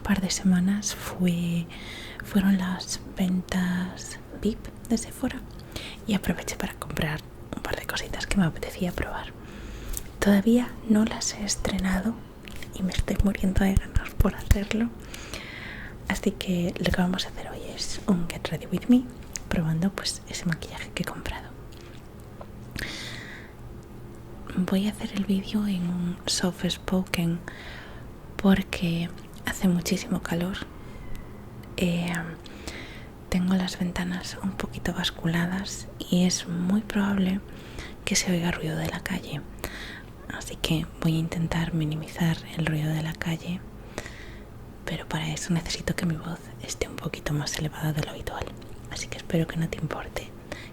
par de semanas fueron las ventas VIP de Sephora y aproveché para comprar un par de cositas que me apetecía probar. Todavía no las he estrenado y me estoy muriendo de ganas por hacerlo. Así que lo que vamos a hacer hoy es un Get Ready With Me, probando pues ese maquillaje que he comprado. Voy a hacer el vídeo en un soft spoken porque hace muchísimo calor. Tengo las ventanas un poquito basculadas y es muy probable que se oiga ruido de la calle. Así que voy a intentar minimizar el ruido de la calle, pero para eso necesito que mi voz esté un poquito más elevada de lo habitual. Así que espero que no te importe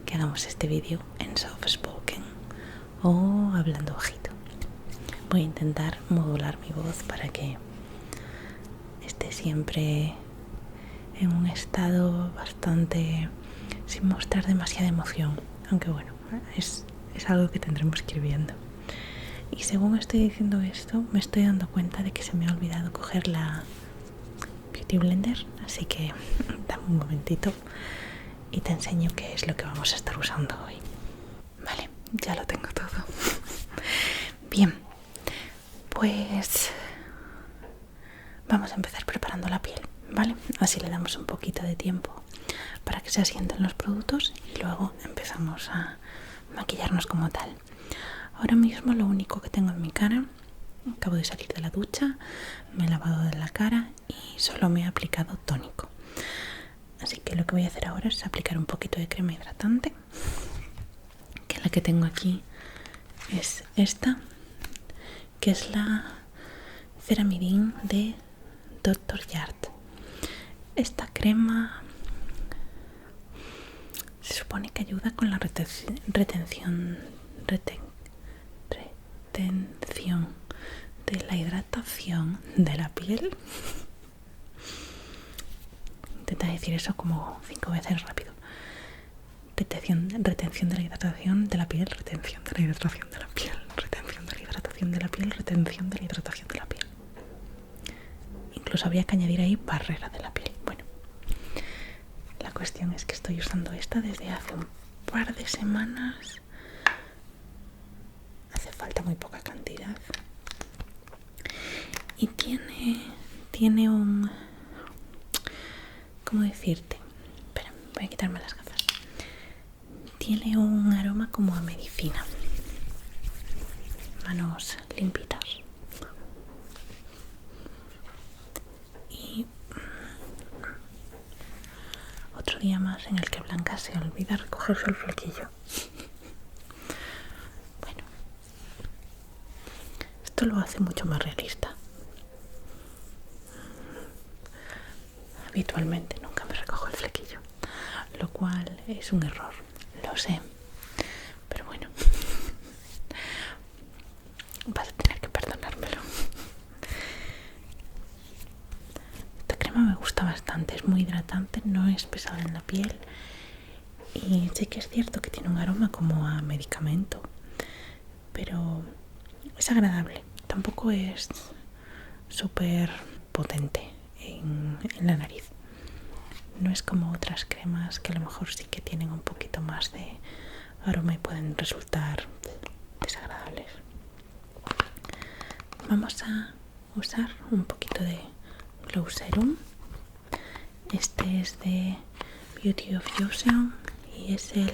que hagamos este vídeo en soft spoken o hablando bajito. Voy a intentar modular mi voz para que esté siempre en un estado bastante sin mostrar demasiada emoción, aunque bueno, es algo que tendremos que ir viendo. Y según estoy diciendo esto, me estoy dando cuenta de que se me ha olvidado coger la Beauty Blender, así que dame un momentito y te enseño qué es lo que vamos a estar usando hoy. Vale, ya lo tengo todo. Bien, pues vamos a empezar preparando la piel, ¿vale? Así le damos un poquito de tiempo para que se asienten los productos y luego empezamos a maquillarnos como tal. Ahora mismo lo único que tengo en mi cara, acabo de salir de la ducha, me he lavado de la cara y solo me he aplicado tónico. Así que lo que voy a hacer ahora es aplicar un poquito de crema hidratante, que la que tengo aquí es esta, que es la Ceramidin de Dr. Jart. Esta crema se supone que ayuda con la retención de la hidratación de la piel. Intenta decir eso como 5 veces rápido. Retención de la hidratación de la piel, retención de la hidratación de la piel, retención de la hidratación de la piel, retención de la hidratación de la piel. Incluso habría que añadir ahí barrera de la piel. Bueno, la cuestión es que estoy usando esta desde hace un par de semanas. Hace falta muy poca cantidad. Y tiene un... ¿cómo decirte? Espera, voy a quitarme las gafas. Tiene un aroma como a medicina. Manos limpitas. Y otro día más en el que Blanca se olvida recogerse el flequillo. Bueno, esto lo hace mucho más realista. Habitualmente nunca me recojo el flequillo, lo cual es un error, lo sé, pero bueno, vas a tener que perdonármelo. Esta crema me gusta bastante, es muy hidratante, no es pesada en la piel y sé que es cierto que tiene un aroma como a medicamento, pero es agradable, tampoco es súper potente en la nariz. No es como otras cremas que a lo mejor sí que tienen un poquito más de aroma y pueden resultar desagradables. Vamos a usar un poquito de Glow Serum. Este es de Beauty of Fusion y es el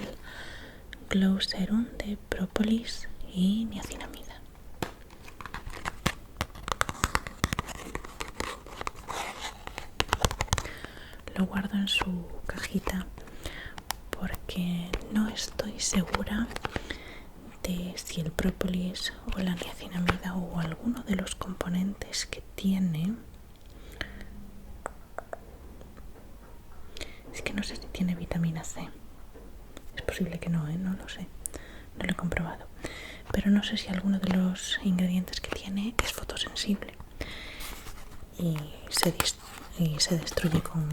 Glow Serum de Propolis y niacinamida. Lo guardo en su cajita porque no estoy segura de si el própolis o la niacinamida o alguno de los componentes que tiene, es que no sé si tiene vitamina C. Es posible que no, no lo sé, no lo he comprobado, pero no sé si alguno de los ingredientes que tiene es fotosensible y se destruye con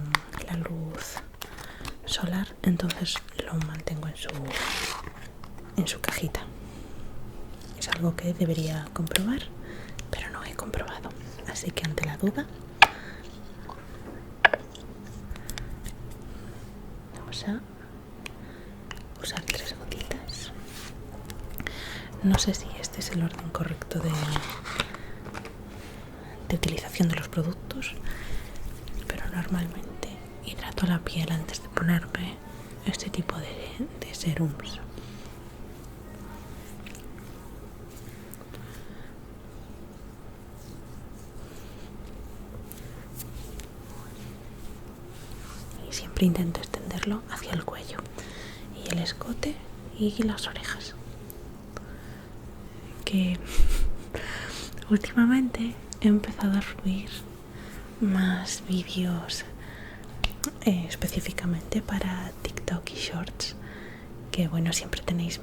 la luz solar, entonces lo mantengo en su cajita. Es algo que debería comprobar, pero no he comprobado, así que ante la duda No sé si este es el orden correcto de utilización de los productos, pero normalmente hidrato la piel antes de ponerme este tipo de serums. Y siempre intento extenderlo hacia el cuello y el escote y las orejas, que últimamente he empezado a subir más vídeos específicamente para TikTok y Shorts, que bueno, siempre tenéis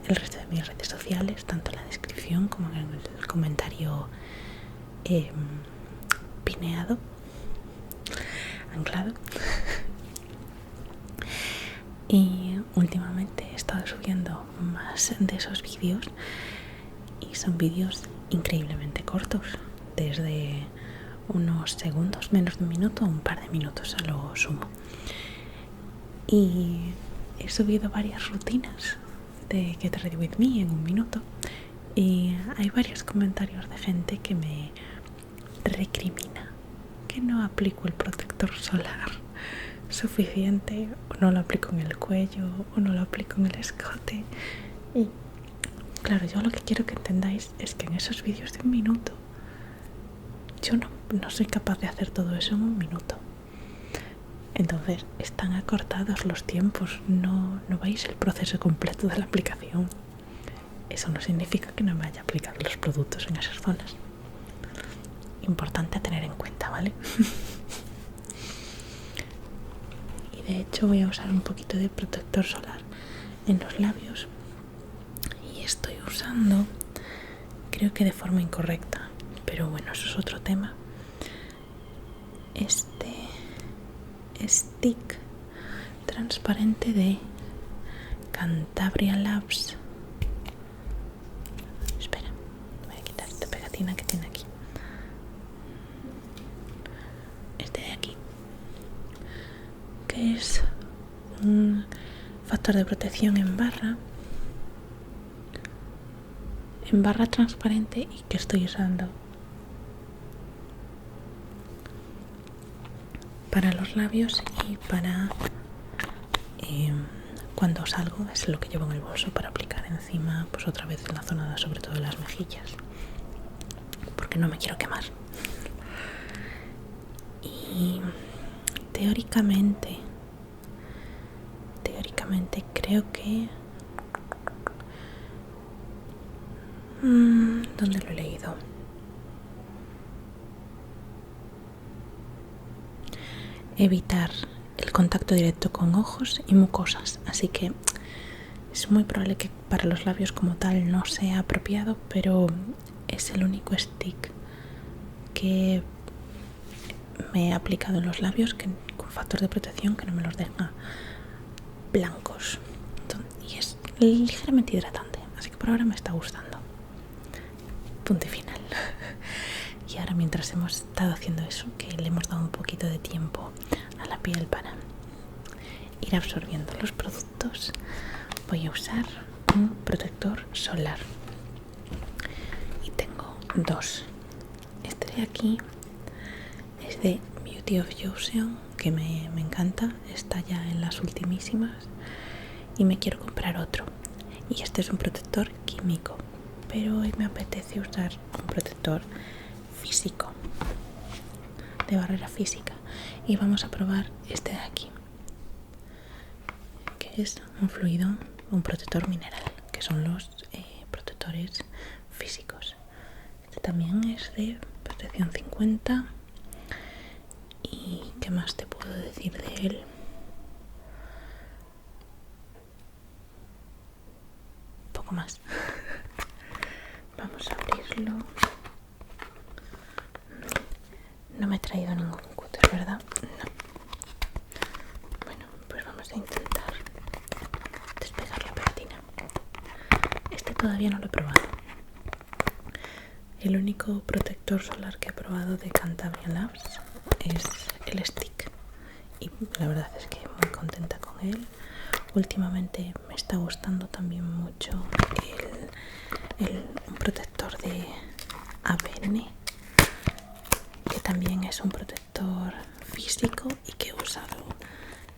el resto de mis redes sociales, tanto en la descripción como en el comentario pineado, anclado. Y últimamente he estado subiendo más de esos vídeos y son vídeos increíblemente cortos, desde unos segundos, menos de un minuto, un par de minutos a lo sumo. Y he subido varias rutinas de Get Ready With Me en un minuto y hay varios comentarios de gente que me recrimina que no aplico el protector solar suficiente, o no lo aplico en el cuello, o no lo aplico en el escote. Y claro, yo lo que quiero que entendáis es que en esos vídeos de un minuto yo no soy capaz de hacer todo eso en un minuto. Entonces están acortados los tiempos, no veis el proceso completo de la aplicación. Eso no significa que no me haya aplicado los productos en esas zonas. Importante a tener en cuenta, ¿vale? Y de hecho voy a usar un poquito de protector solar en los labios, y estoy usando, creo que de forma incorrecta, pero bueno, eso es otro tema, este stick transparente de Cantabria Labs. Espera, voy a quitar esta pegatina que tiene aquí. Este de aquí, que es un factor de protección en barra transparente, y que estoy usando para los labios y para cuando salgo. Es lo que llevo en el bolso para aplicar encima, pues otra vez en la zona, sobre todo de las mejillas, porque no me quiero quemar. Y teóricamente creo que ¿dónde lo he leído? Evitar el contacto directo con ojos y mucosas, así que es muy probable que para los labios como tal no sea apropiado, pero es el único stick que me he aplicado en los labios con factor de protección que no me los deja blancos, y es ligeramente hidratante, así que por ahora me está gustando. Punto y final. Y ahora, mientras hemos estado haciendo eso, que le hemos dado un poquito de tiempo a la piel para ir absorbiendo los productos, voy a usar un protector solar, y tengo dos. Este de aquí es de Beauty of Joseon, que me encanta, está ya en las ultimísimas y me quiero comprar otro. Y este es un protector químico, pero hoy me apetece usar un protector físico, de barrera física, y vamos a probar este de aquí, que es un fluido, un protector mineral, que son los protectores físicos. Este también es de protección 50. ¿Y qué más te puedo decir de él? Poco más. Vamos a abrirlo. No me he traído ningún cúter, ¿verdad? No. Bueno, pues vamos a intentar despegar la pegatina. Este todavía no lo he probado. El único protector solar que he probado de Cantabria Labs es el stick, y la verdad es que muy contenta con él. últimamente me está gustando también mucho un protector de Avene, que también es un protector físico y que he usado,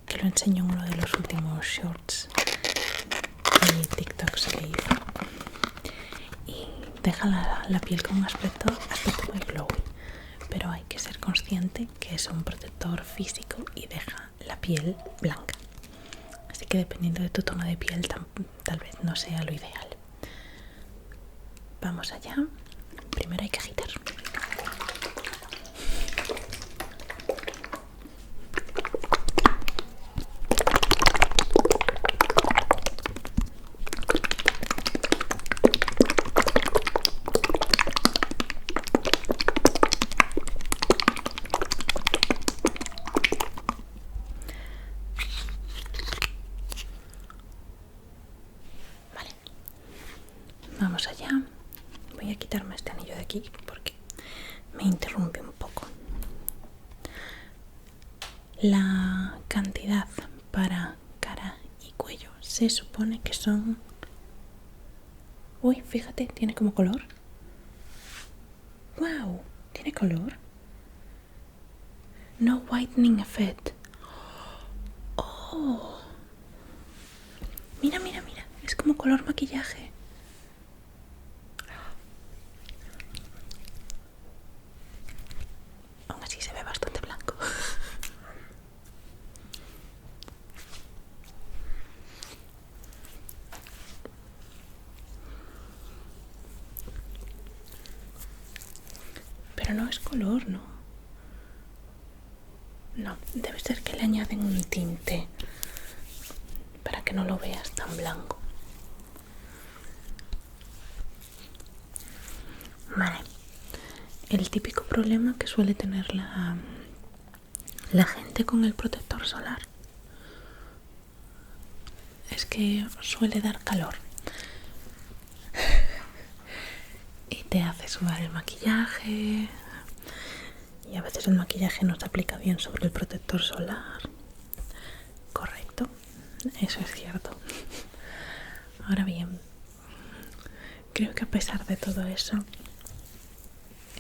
que lo enseño en uno de los últimos shorts y TikToks que hice, y deja la piel con un aspecto muy glowy, pero hay que ser consciente que es un protector físico y deja la piel blanca, así que dependiendo de tu tono de piel tal vez no sea lo ideal. Vamos allá. Primero hay que agitar. Vale. Vamos allá. Voy a quitarme este anillo de aquí porque me interrumpe un poco. La cantidad para cara y cuello se supone que son... Uy, fíjate, tiene como color. ¡Wow! ¿Tiene color? No whitening effect. ¡Oh! Mira, mira, mira. Es como color maquillaje. Aún así se ve bastante blanco. Pero no es color, ¿no? No, debe ser que le añaden un tinte para que no lo veas tan blanco. Vale. El típico problema que suele tener la gente con el protector solar es que suele dar calor y te hace sudar el maquillaje, y a veces el maquillaje no se aplica bien sobre el protector solar. Correcto, eso es cierto. Ahora bien, creo que a pesar de todo eso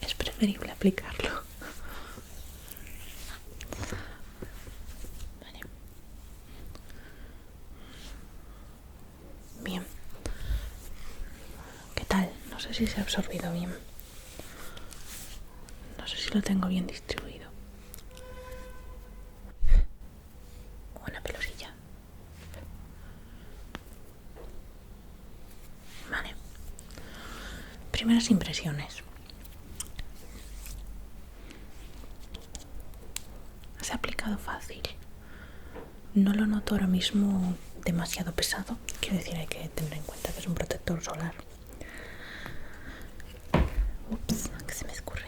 es preferible aplicarlo. Vale. Bien. ¿Qué tal? No sé si se ha absorbido bien. No sé si lo tengo bien distribuido. Una pelosilla. Vale. Primeras impresiones. Se ha aplicado fácil. No lo noto ahora mismo demasiado pesado. Quiero decir, hay que tener en cuenta que es un protector solar. Ups, que se me escurre.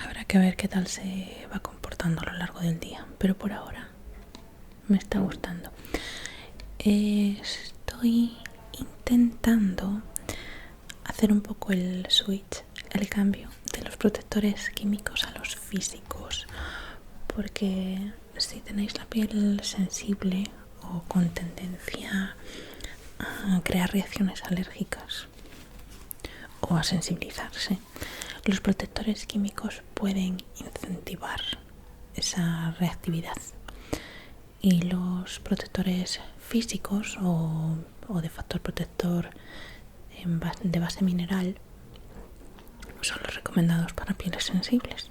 Habrá que ver qué tal se va comportando a lo largo del día, pero por ahora me está gustando. Estoy intentando hacer un poco el switch, el cambio de los protectores químicos a los físicos, porque si tenéis la piel sensible o con tendencia a crear reacciones alérgicas o a sensibilizarse, los protectores químicos pueden incentivar esa reactividad, y los protectores físicos o de factor protector de base mineral son los recomendados para pieles sensibles.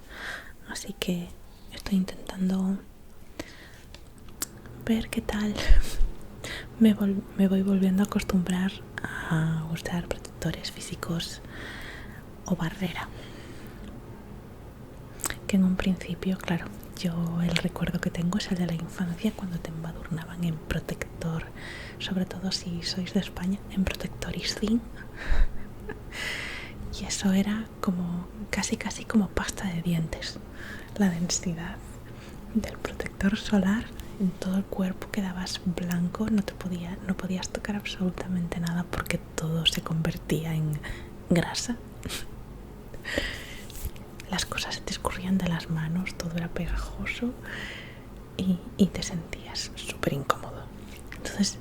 Así que estoy intentando ver qué tal me voy volviendo a acostumbrar a usar protectores físicos o barrera, que en un principio, claro, yo el recuerdo que tengo es el de la infancia, cuando te embadurnaban en protector, sobre todo si sois de España, en protector Isdin. Y eso era como casi como pasta de dientes. La densidad del protector solar en todo el cuerpo, quedabas blanco, no podías tocar absolutamente nada porque todo se convertía en grasa. Las cosas se te escurrían de las manos, todo era pegajoso y te sentías súper incómodo. Entonces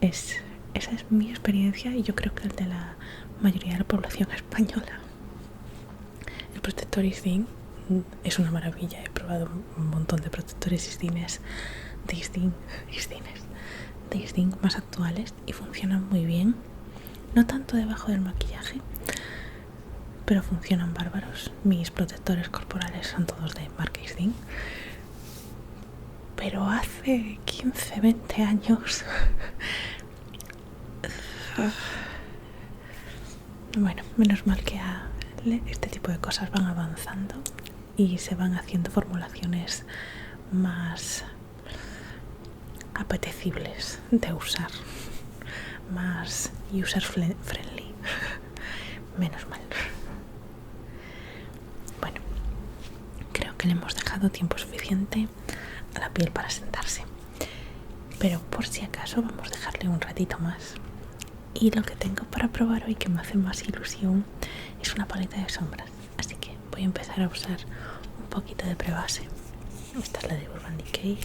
esa es mi experiencia, y yo creo que el de la mayoría de la población española. El protector Isdin es una maravilla. He probado un montón de protectores Isdines más actuales y funcionan muy bien. No tanto debajo del maquillaje, pero funcionan bárbaros. Mis protectores corporales son todos de marca Isdin. Pero hace 15, 20 años bueno, menos mal que este tipo de cosas van avanzando y se van haciendo formulaciones más apetecibles de usar, más user friendly. Menos mal. Bueno, creo que le hemos dejado tiempo suficiente a la piel para sentarse, pero por si acaso vamos a dejarle un ratito más. Y lo que tengo para probar hoy, que me hace más ilusión, es una paleta de sombras. Así que voy a empezar a usar un poquito de prebase. Esta es la de Urban Decay.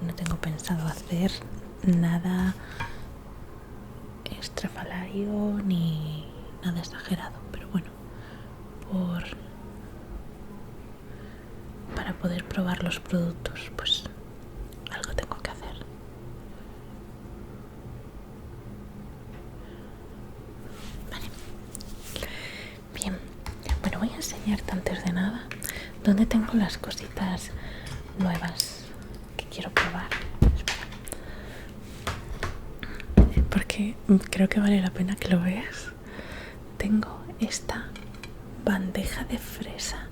No tengo pensado hacer nada estrafalario ni nada exagerado, pero bueno, para poder probar los productos, pues algo tengo que hacer. Vale. Bien. Bueno, voy a enseñarte antes de nada dónde tengo las cositas nuevas que quiero probar. Espera. Porque creo que vale la pena que lo veas. Tengo esta bandeja de fresa.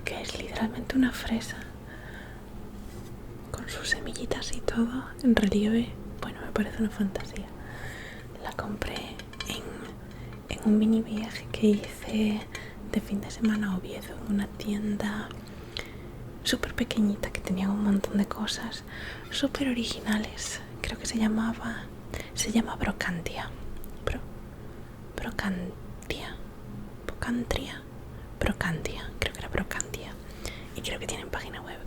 Que es literalmente una fresa con sus semillitas y todo en relieve. Bueno, me parece una fantasía. La compré en un mini viaje que hice de fin de semana a Oviedo, en una tienda súper pequeñita que tenía un montón de cosas súper originales. Creo que se llama Brocantia. Brocantia, creo que era Brocantia. Y creo que tienen página web.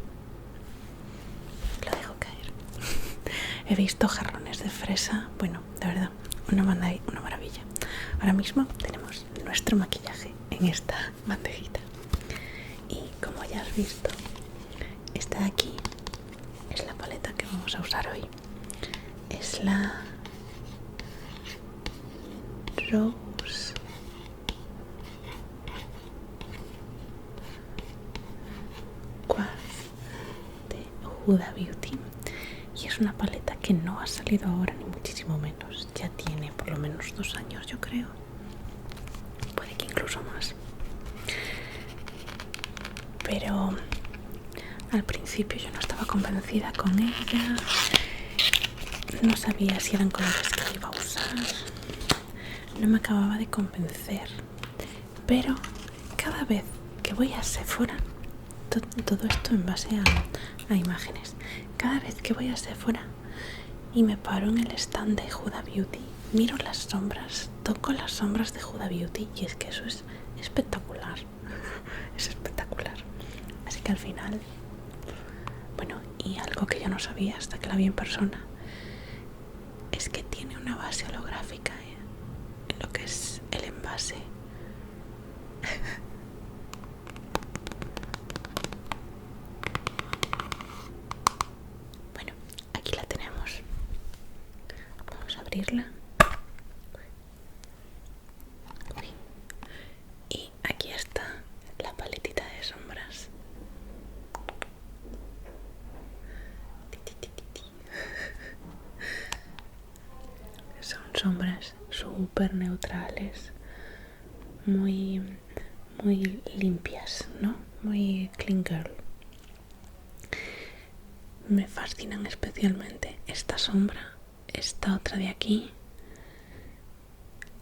Lo dejo caer. He visto jarrones de fresa. Bueno, de verdad, una maravilla. Ahora mismo tenemos nuestro maquillaje en esta bandejita. Y como ya has visto, esta de aquí es la paleta que vamos a usar hoy. Es la Rose de Huda Beauty, y es una paleta que no ha salido ahora ni muchísimo menos. Ya tiene por lo menos 2 años, yo creo, puede que incluso más, pero al principio yo no estaba convencida con ella. No sabía si eran colores que iba a usar, no me acababa de convencer, pero cada vez que voy a Sephora, todo esto en base a imágenes, cada vez que voy a Sephora y me paro en el stand de Huda Beauty, miro las sombras, toco las sombras de Huda Beauty, y es que eso es espectacular. Es espectacular. Así que al final, bueno, y algo que yo no sabía hasta que la vi en persona, es que tiene una base holográfica en lo que es el envase. Bueno, aquí la tenemos. Vamos a abrirla. Uy. Y aquí está la paletita de sombras. Son sombras súper neutrales, muy limpias, ¿no? Muy clean girl. Me fascinan especialmente esta sombra, esta otra de aquí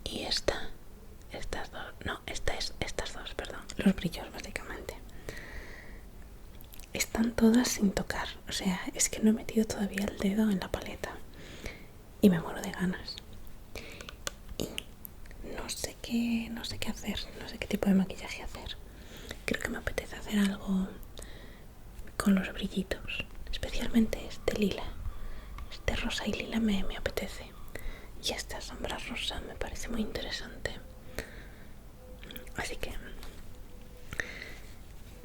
y estas dos, perdón, los brillos básicamente. Están todas sin tocar, o sea, es que no he metido todavía el dedo en la paleta, y me muero de ganas. Y no sé qué hacer, no sé qué tipo de maquillaje hacer. Creo que me apetece hacer algo con los brillitos, especialmente este lila. Este rosa y lila me apetece. Y esta sombra rosa me parece muy interesante. Así que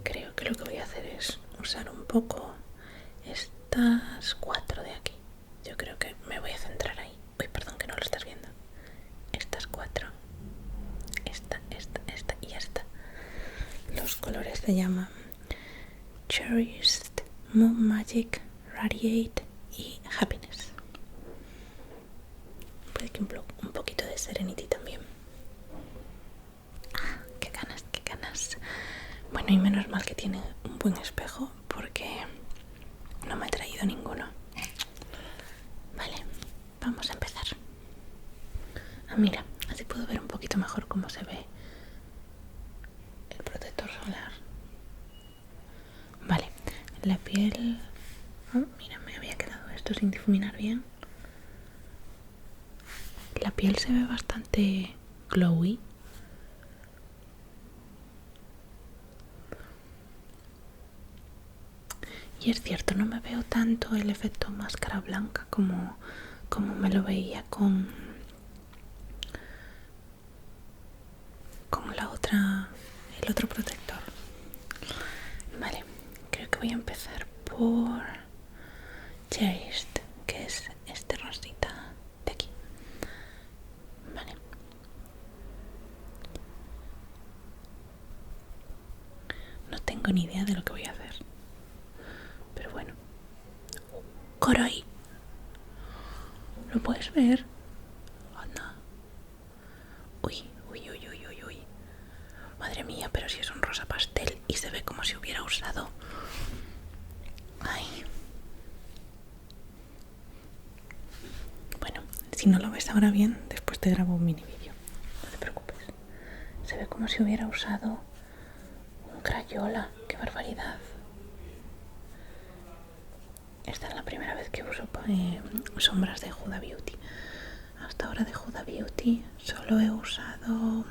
creo que lo que voy a hacer es usar un poco estas 4 de aquí. Yo creo que me voy a centrar ahí. Uy, perdón, que no lo estás viendo. Estas 4. Esta y esta. Los colores se llaman Cherished, Moon Magic, Radiate y Happiness. Puede que un poquito de Serenity también. Ah, qué ganas, qué ganas. Bueno, y menos mal que tiene un buen espejo porque no me he traído ninguno. Vale, vamos a empezar. Ah, mira, así puedo ver un poquito mejor cómo se ve el protector solar. Vale, la piel... Oh, mira, me había quedado esto sin difuminar bien. La piel se ve bastante glowy. Y es cierto, no me veo tanto el efecto máscara blanca como me lo veía con el otro protector. Vale, creo que voy a empezar por Cherished, que es este rosita de aquí. Vale. No tengo ni idea de lo que voy a hacer. Pero bueno. ¡Caray! ¿Lo puedes ver? Anda. Uy. Madre mía, pero si es un rosa pastel y se ve como si hubiera usado... Ay. Bueno, si no lo ves ahora bien, después te grabo un mini vídeo. No te preocupes. Se ve como si hubiera usado un Crayola. ¡Qué barbaridad! Esta es la primera vez que uso sombras de Huda Beauty. Hasta ahora de Huda Beauty solo he usado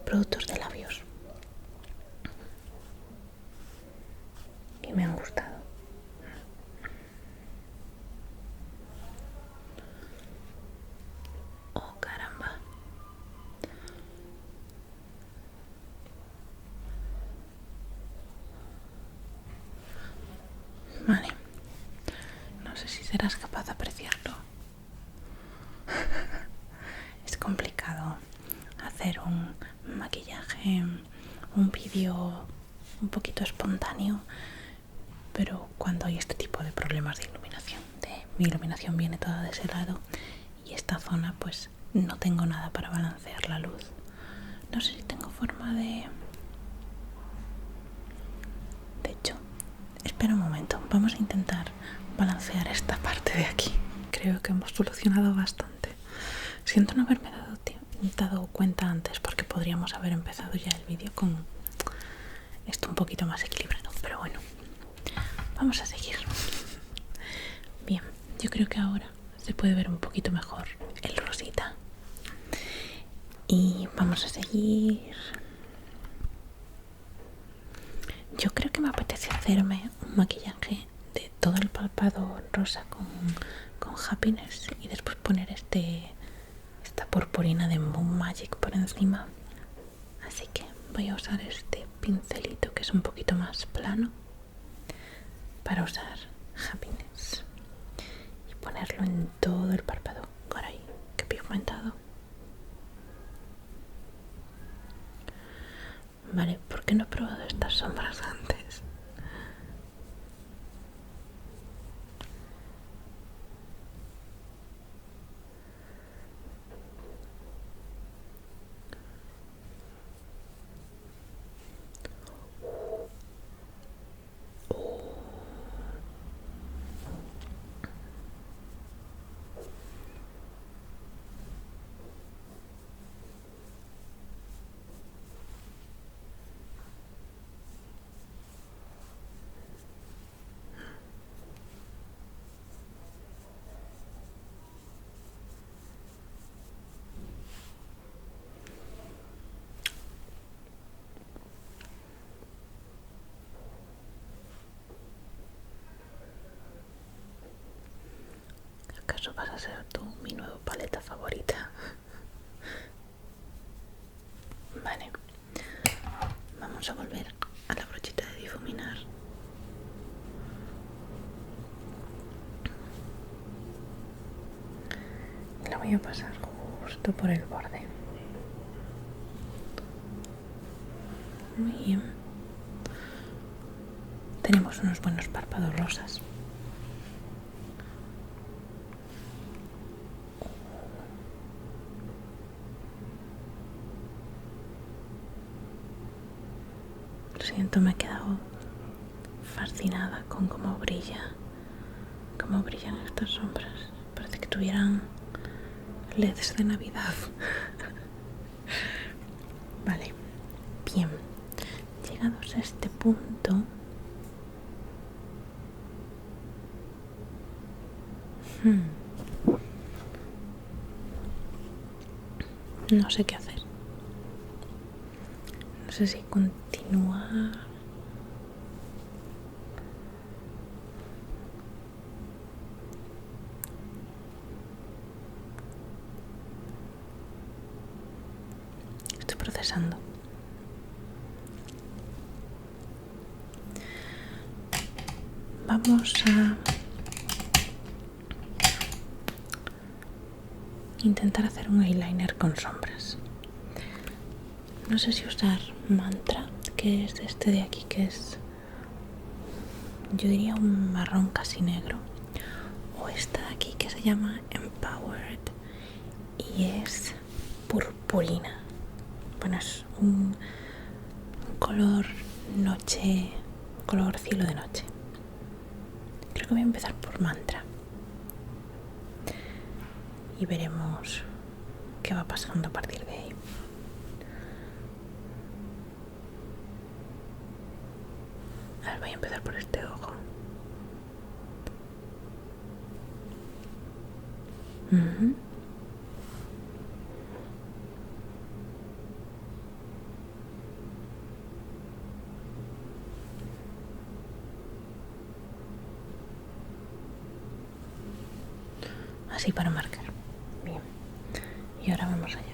productos de labios. Y me han gustado. Oh, caramba. Vale. No sé si serás capaz de apreciarlo. Es complicado hacer un maquillaje, un vídeo un poquito espontáneo, pero cuando hay este tipo de problemas de iluminación, mi iluminación viene toda de ese lado y esta zona pues no tengo nada para balancear la luz. No sé si tengo forma de hecho, espera un momento, vamos a intentar balancear esta parte de aquí. Creo que hemos solucionado bastante. Siento no haberme dado cuenta antes, porque podríamos haber empezado ya el vídeo con esto un poquito más equilibrado, pero bueno, vamos a seguir. Bien, yo creo que ahora se puede ver un poquito mejor el rosita y vamos a seguir. Yo creo que me apetece hacerme un maquillaje de todo el párpado rosa con Happiness y después poner esta purpurina de Moon Magic por encima. Así que voy a usar este pincelito que es un poquito más plano para usar Happiness y ponerlo en todo el párpado. Caray, qué pigmentado. Vale, ¿por qué no he probado estas sombras antes? a ser tú mi nueva paleta favorita. Vale, vamos a volver a la brochita de difuminar. Y la voy a pasar justo por el borde. Muy bien. Tenemos unos buenos párpados rosas. Lo siento, me he quedado fascinada con cómo brillan estas sombras. Parece que tuvieran LEDs de Navidad. Vale, bien. Llegados a este punto, no sé qué hacer. No sé si continuar. Estoy procesando. Vamos a intentar hacer un eyeliner con sombras. No sé si usar Mantra, que es este de aquí, que es, yo diría, un marrón casi negro, o esta de aquí que se llama Empowered y es purpurina. Bueno, es un color noche, color cielo de noche. Creo que voy a empezar por Mantra y veremos qué va pasando a partir de ahí. A ver, voy a empezar por este ojo. Así para marcar. Bien. Y ahora vamos allá.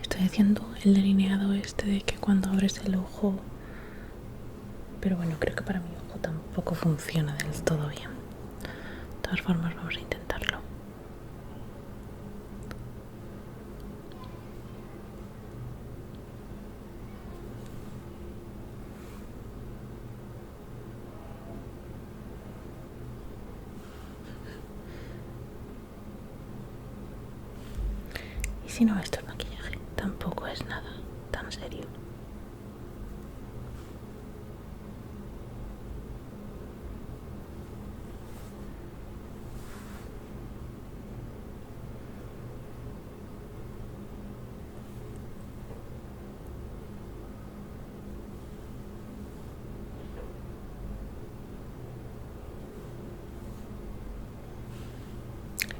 Estoy haciendo el delineado este de que cuando abres el ojo, pero bueno, creo que para mi ojo tampoco funciona del todo bien. De todas formas, vamos a intentarlo. Y si no, esto es maquillaje, tampoco es nada tan serio.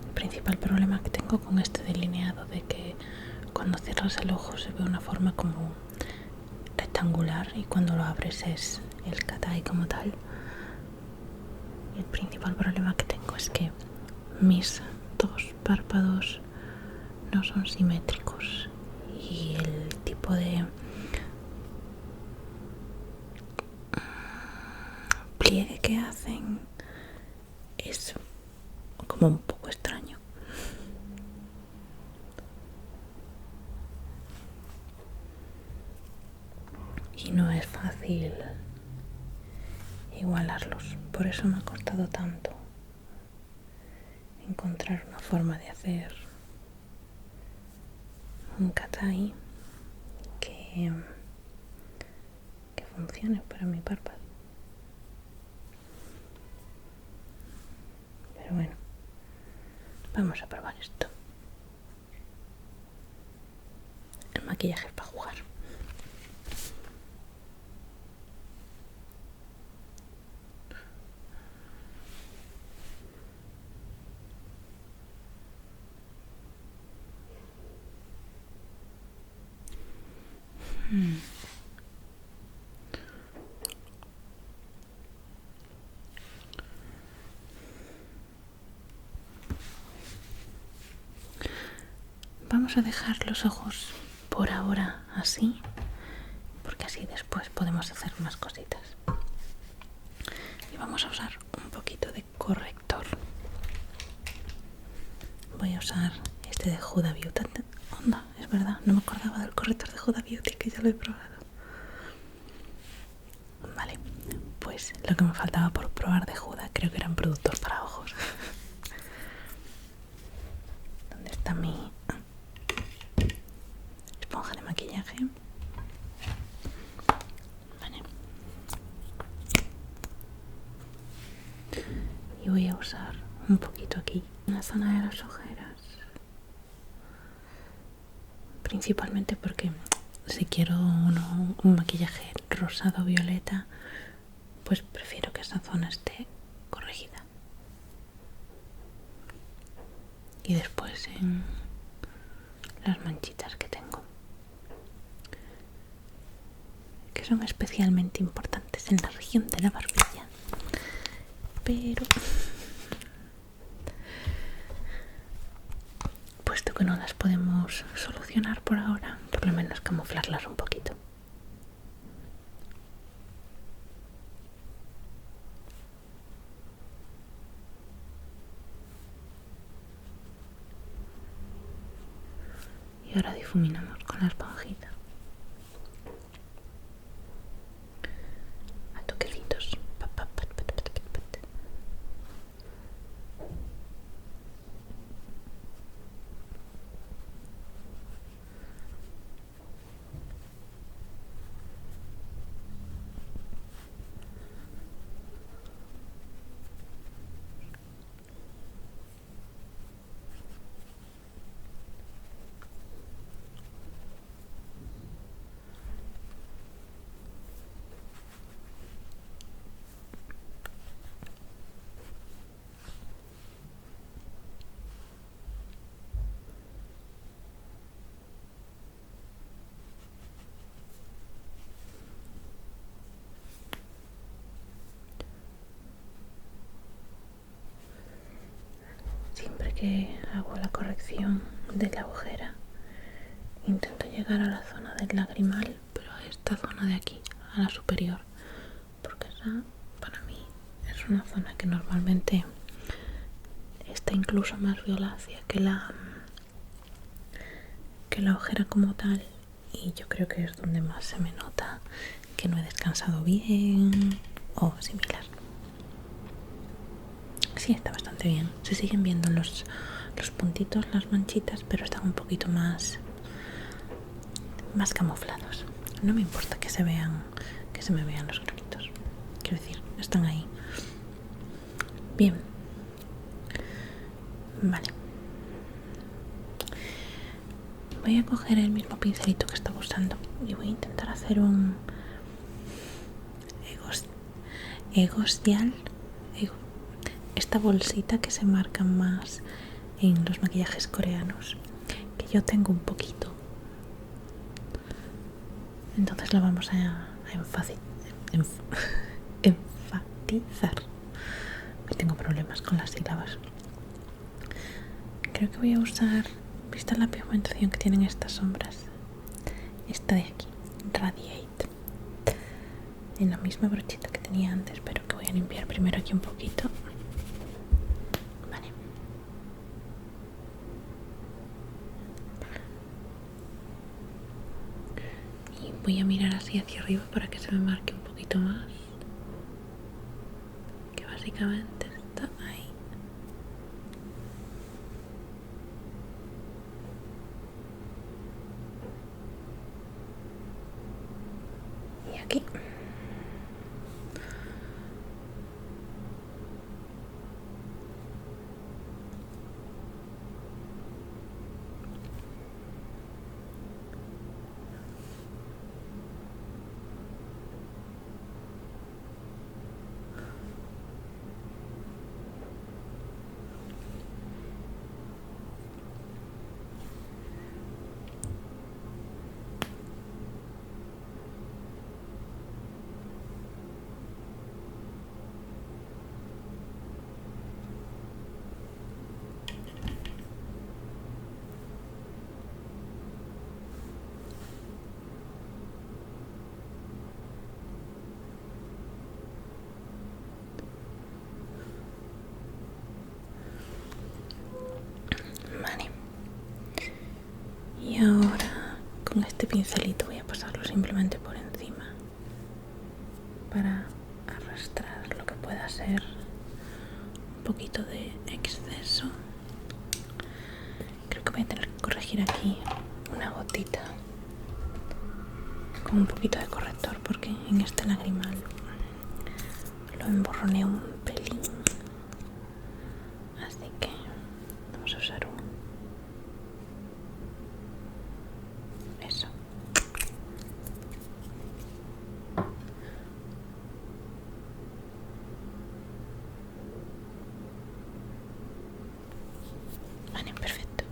El principal problema que tengo con este delineado de que cuando cierras el ojo se ve una forma como rectangular y cuando lo abres es el cat eye como tal. Y el principal problema que tengo es que mis dos párpados no son simétricos y el tipo de pliegue que hacen es como un poco extraño. Y no es fácil igualarlos. Por eso me ha costado tanto encontrar una forma de hacer un cat eye que funcione para mi párpado. Pero bueno, vamos a probar esto. El maquillaje para jugar. Vamos a dejar los ojos por ahora así, porque así después podemos hacer más cositas. Y vamos a usar un poquito de corrector. Voy a usar este de Huda Beauty. Onda, es verdad, no me acordaba del corrector de Huda Beauty, que ya lo he probado. Vale, pues lo que me faltaba por probar de Huda creo que eran productos para ojos. ¿Dónde está mi esponja de maquillaje? Vale. Y voy a usar un poquito aquí en la zona de las ojeras, principalmente porque si quiero un maquillaje rosado violeta, pues prefiero que esa zona esté corregida. Y después en las manchitas que tengo, que son especialmente importantes en la región de la barbilla, pero puesto que no las podemos solucionar por ahora, por lo menos camuflarlas un poquito. Y ahora difuminamos con la esponjita a toquecitos. Pat, pat, pat, pat, pat, pat, pat. Siempre que hago la corrección de la ojera, intento llegar a la zona del lagrimal, pero a esta zona de aquí, a la superior, porque esa para mí es una zona que normalmente está incluso más violácea que la ojera como tal, y yo creo que es donde más se me nota que no he descansado bien o similar. Sí, está bastante bien. Se siguen viendo los puntitos, las manchitas, pero están un poquito más camuflados. No me importa que se me vean los granitos. Quiero decir, están ahí. Bien. Vale. Voy a coger el mismo pincelito que estaba usando y voy a intentar hacer un egosdial. Esta bolsita que se marca más en los maquillajes coreanos, que yo tengo un poquito. Entonces la vamos a enfatizar. Hoy tengo problemas con las sílabas. Creo que voy a usar, vista la pigmentación que tienen estas sombras, esta de aquí, Radiate, en la misma brochita que tenía antes, pero que voy a limpiar primero aquí un poquito. Vale. Y voy a mirar así hacia arriba para que se me marque un poquito más, que básicamente está ahí. Y aquí. este pincelito voy a pasarlo simplemente por encima para arrastrar lo que pueda ser un poquito de exceso. Creo que voy a tener que corregir aquí una gotita con un poquito de corrector, porque en este lagrimal lo emborroné un pelín, así que vamos a usar eso. Vale, perfecto.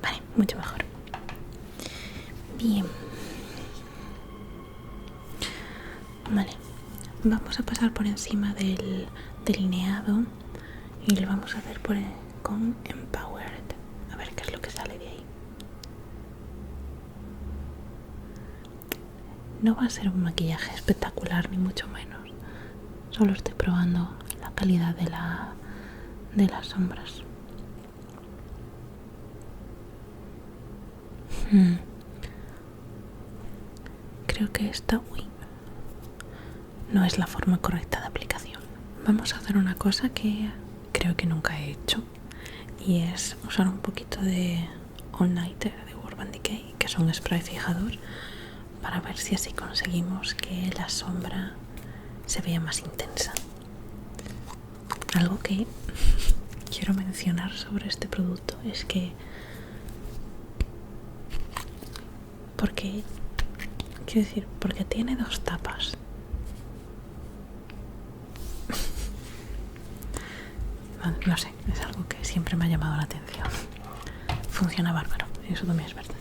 Vale, mucho mejor. Bien. Vale, vamos a pasar por encima del delineado y lo vamos a hacer con Empowered. A ver qué es lo que sale de ahí. No va a ser un maquillaje espectacular, ni mucho menos. Solo estoy probando la calidad de las sombras. Creo que esta no es la forma correcta de aplicación. Vamos a hacer una cosa que creo que nunca he hecho, y es usar un poquito de All Nighter de Urban Decay, que es un spray fijador, para ver si así conseguimos que la sombra se vea más intensa. Algo que quiero mencionar sobre este producto es que, porque tiene dos tapas. No sé, es algo que siempre me ha llamado la atención. Funciona bárbaro, eso también es verdad.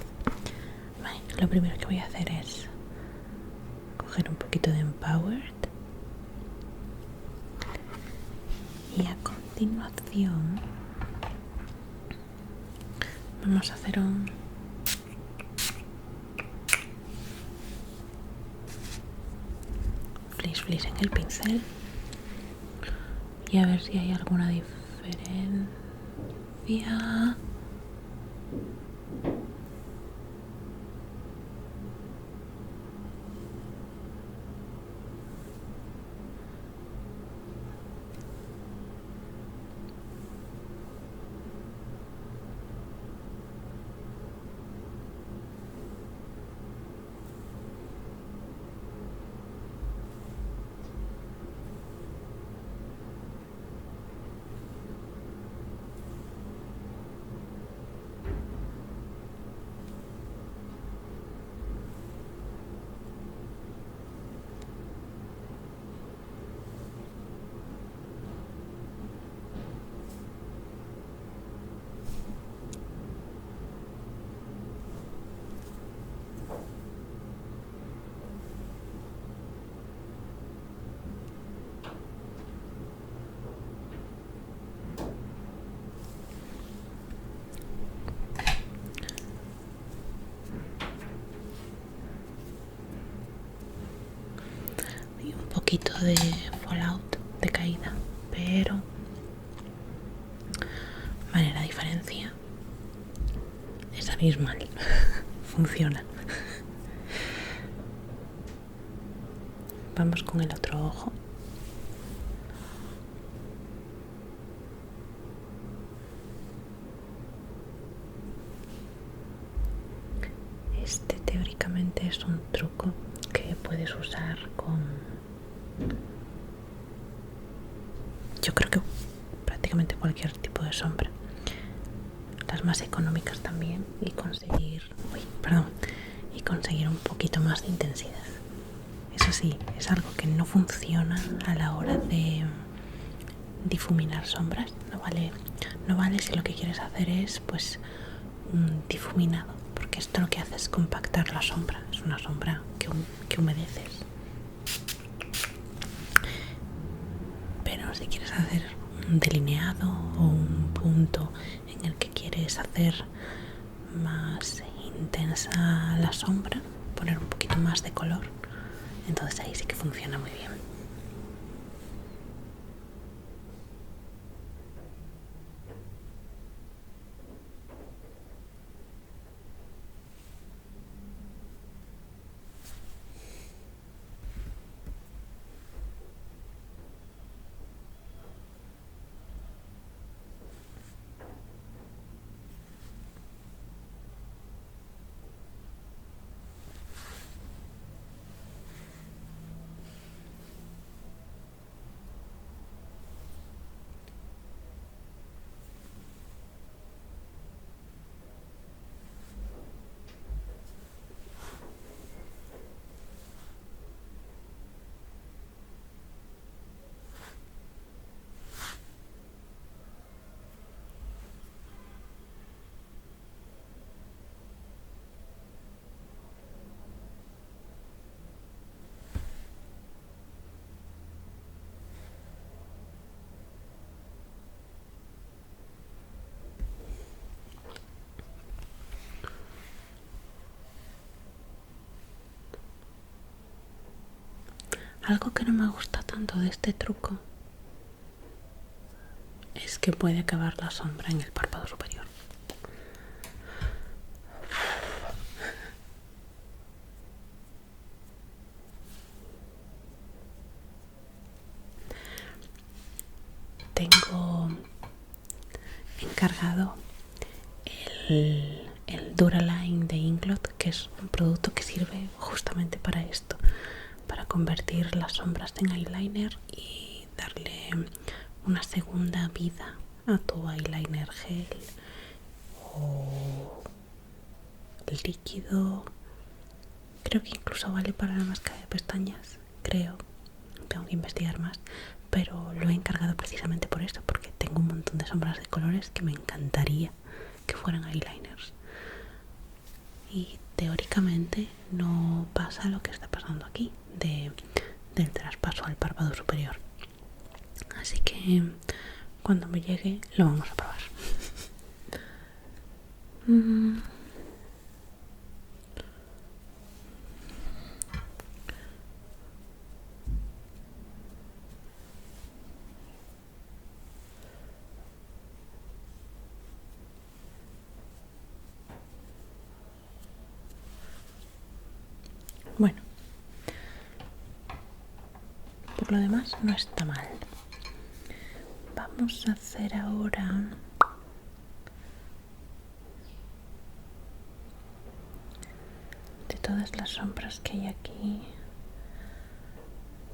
Vale, lo primero que voy a hacer es coger un poquito de Empowered y a continuación vamos a hacer un flish en el pincel y a ver si hay alguna diferencia. Y un poquito de fallout, de caída, pero vale, la diferencia es abismal. Funciona. Vamos con el otro ojo. Este teóricamente es un truco que puedes usar con, yo creo que prácticamente cualquier tipo de sombra, las más económicas también, y conseguir un poquito más de intensidad. Eso sí, es algo que no funciona a la hora de difuminar sombras. No vale si lo que quieres hacer es pues un difuminado, porque esto lo que hace es compactar la sombra. Es una sombra que humedeces. Pero si quieres hacer un delineado o un punto en el que quieres hacer más intensa la sombra, poner un poquito más de color, entonces ahí sí que funciona muy bien. Algo que no me gusta tanto de este truco es que puede acabar la sombra en el párpado superior. Tengo encargado el Duraline de Inglot, que es un producto que sirve justamente para esto, para convertir las sombras en eyeliner y darle una segunda vida a tu eyeliner gel o líquido. Creo que incluso vale para la máscara de pestañas, creo. Tengo que investigar más, pero lo he encargado precisamente por esto, porque tengo un montón de sombras de colores que me encantaría que fueran eyeliners. Y teóricamente no pasa lo que está pasando aquí, del traspaso al párpado superior. Así que cuando me llegue lo vamos a probar. Bueno, por lo demás no está mal. Vamos a hacer ahora de todas las sombras que hay aquí.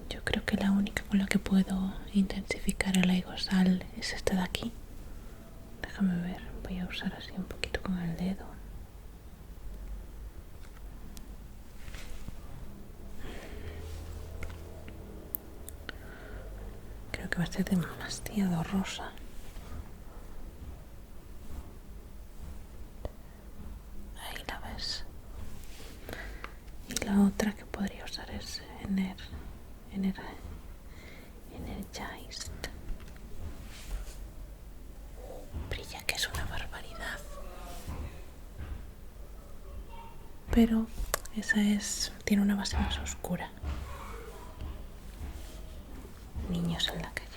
Yo creo que la única con la que puedo intensificar el aigosal es esta de aquí. Déjame ver, voy a usar así un poquito con el dedo. Creo que va a ser demasiado rosa. Ahí la ves. Y la otra que podría usar es Energized. Brilla, que es una barbaridad. Pero esa tiene una base más oscura. Niños en la calle.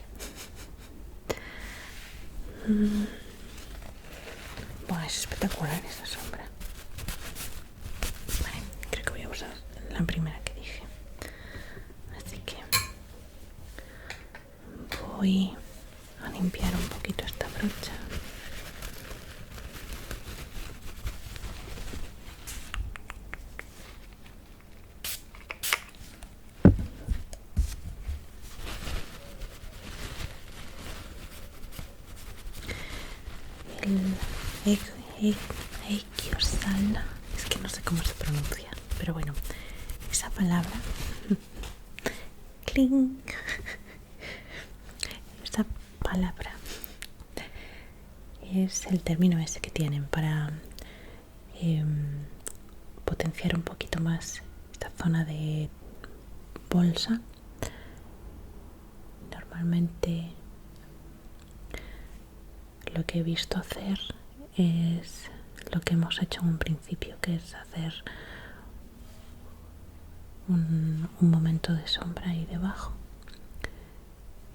Buah, es espectacular esa sombra. Vale, creo que voy a usar la primera que dije. Así que voy a limpiar un poquito esta brocha. El Eikiosal, es que no sé cómo se pronuncia, pero bueno, esa palabra cling, esa palabra es el término ese que tienen para potenciar un poquito más esta zona de bolsa. Normalmente lo que he visto hacer es lo que hemos hecho en un principio, que es hacer un momento de sombra ahí debajo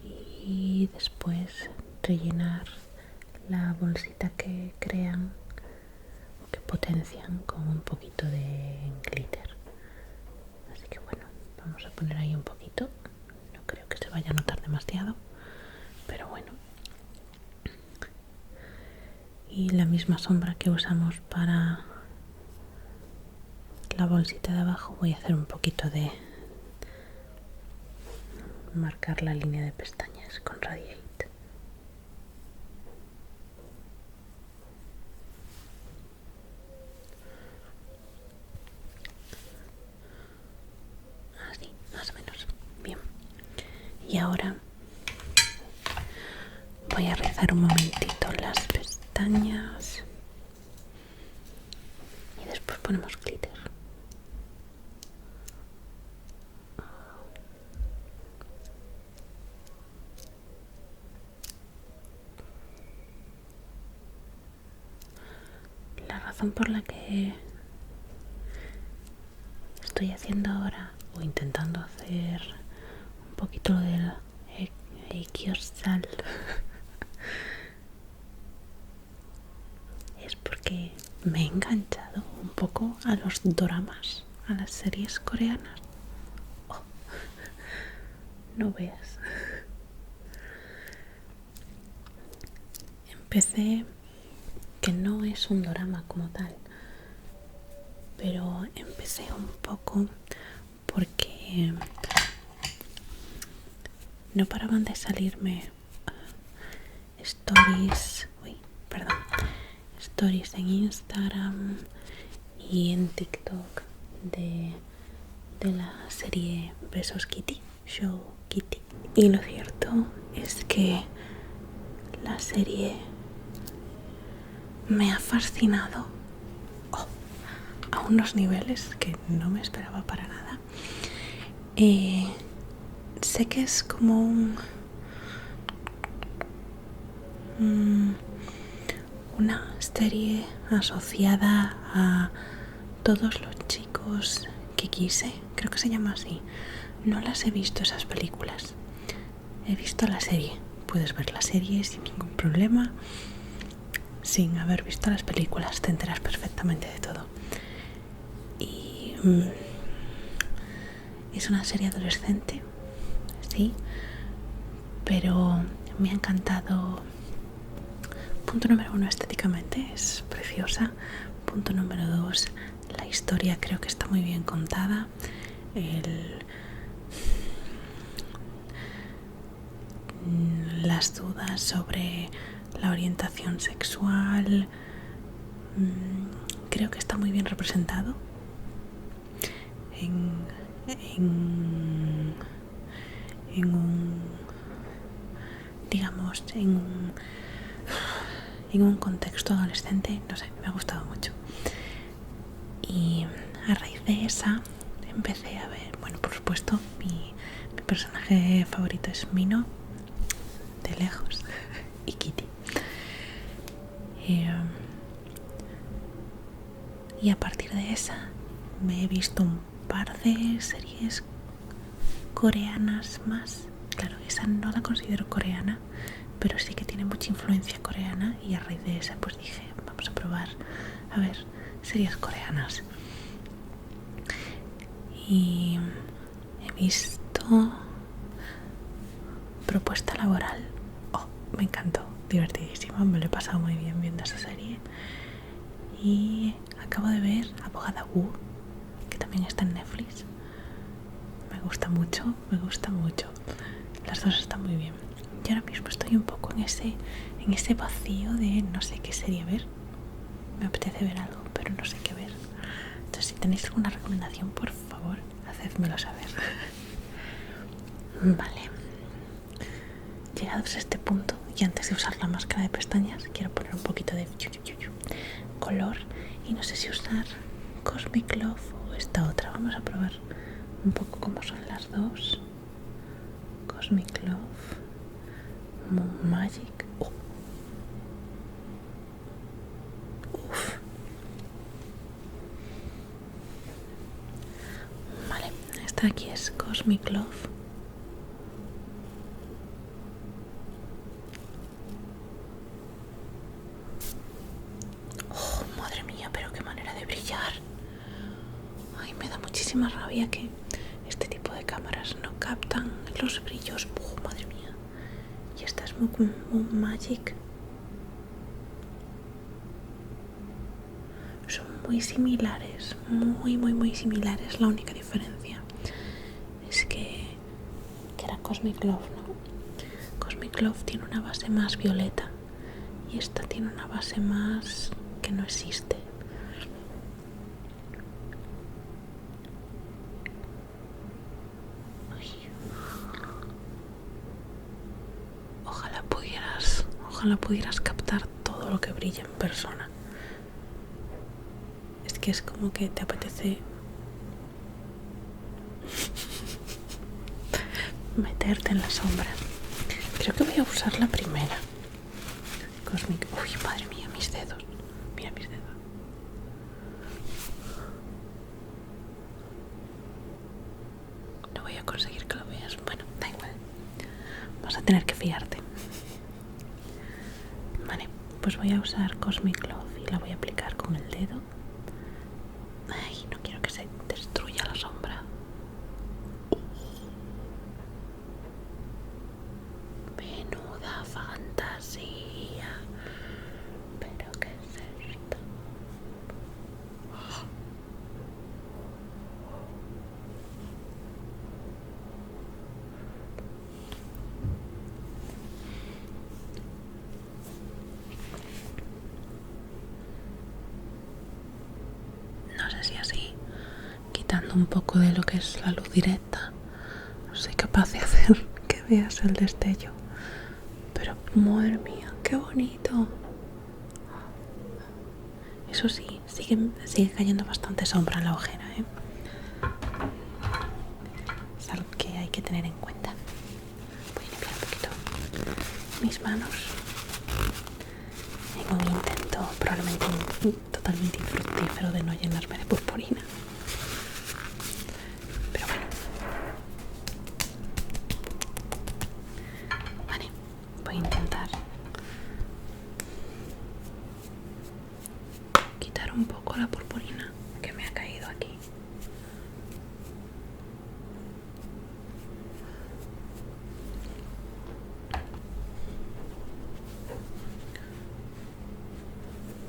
y después rellenar la bolsita que crean o que potencian con un poquito de glitter. Así que bueno, vamos a poner ahí un poquito. No creo que se vaya a notar demasiado, pero bueno. Y la misma sombra que usamos para la bolsita de abajo, voy a hacer un poquito de marcar la línea de pestañas con Radiate. Así, más o menos. Bien. Y ahora voy a rizar un momentito las pestañas y después ponemos glitter. La razón por la que estoy haciendo ahora o intentando hacer poquito lo del Eikyorsal es porque me he enganchado un poco a los doramas, a las series coreanas. Oh, no veas. Empecé, que no es un dorama como tal, pero empecé un poco porque no paraban de salirme stories en Instagram y en TikTok de la serie Besos Kitty, Show Kitty. Y lo cierto es que la serie me ha fascinado a unos niveles que no me esperaba para nada. Sé que es como una serie asociada a Todos los chicos que quise, creo que se llama así. No las he visto esas películas, he visto la serie. Puedes ver la serie sin ningún problema, sin haber visto las películas, te enteras perfectamente de todo. Y es una serie adolescente, sí, pero me ha encantado. Punto número 1, estéticamente es preciosa. Punto número 2, la historia creo que está muy bien contada. Las dudas sobre la orientación sexual, creo que está muy bien representado en un, digamos, en un contexto adolescente. No sé, me ha gustado mucho. Y a raíz de esa empecé a ver, bueno, por supuesto, mi personaje favorito es Mino, de lejos, y Kitty. Y a partir de esa me he visto un par de series coreanas más. Claro, esa no la considero coreana, pero sí que tiene mucha influencia coreana, y a raíz de esa pues dije, vamos a probar a ver series coreanas. Y he visto Propuesta Laboral. Oh, me encantó, divertidísima, me lo he pasado muy bien viendo esa serie. Y acabo de ver Abogada Wu, que también está en Netflix. Me gusta mucho. Las dos están muy bien. Y ahora mismo estoy un poco en ese vacío de no sé qué serie ver. Me apetece ver algo, pero no sé qué ver. Entonces, si tenéis alguna recomendación, por favor, hacedmelo saber. Vale. Llegados a este punto, y antes de usar la máscara de pestañas, quiero poner un poquito de color. Y no sé si usar Cosmic Love o esta otra. Vamos a probar un poco cómo son las dos. Cosmic Love, Moon Magic. Uf. Vale, esta de aquí es Cosmic Love. Oh, madre mía, pero qué manera de brillar. Ay, me da muchísima rabia que este tipo de cámaras no captan los brillos. Oh, madre mía. Y esta es Moon Magic. Son muy similares, muy similares. La única diferencia es que era Cosmic Love, ¿no? Cosmic Love tiene una base más violeta y esta tiene una base más que no existe. Ay. Ojalá pudieras captar todo lo que brilla en persona. Es que es como que te apetece meterte en la sombra. Creo que voy a usar la primera. Cosmic. Uy, madre mía, mis dedos. Mira mis dedos. No voy a conseguir que lo veas. Bueno, da igual. tener que fiarte. Vale, pues voy a usar Cosmic Glove y la voy a aplicar con el dedo. Ay, no quiero que se destruya la sombra. Menuda fantasía. ¿Pero qué es esto? No sé si así, quitando un poco de lo que es la luz directa, soy capaz de hacer que veas el destello. Pero madre mía, qué bonito. Eso sí, sigue cayendo bastante sombra en la ojera, ¿eh? Es algo que hay que tener en cuenta. Voy a limpiar un poquito mis manos en un intento probablemente totalmente infructífero de no llenarme de purpurina. Pero bueno. Vale, voy a intentar quitar un poco la purpurina que me ha caído aquí.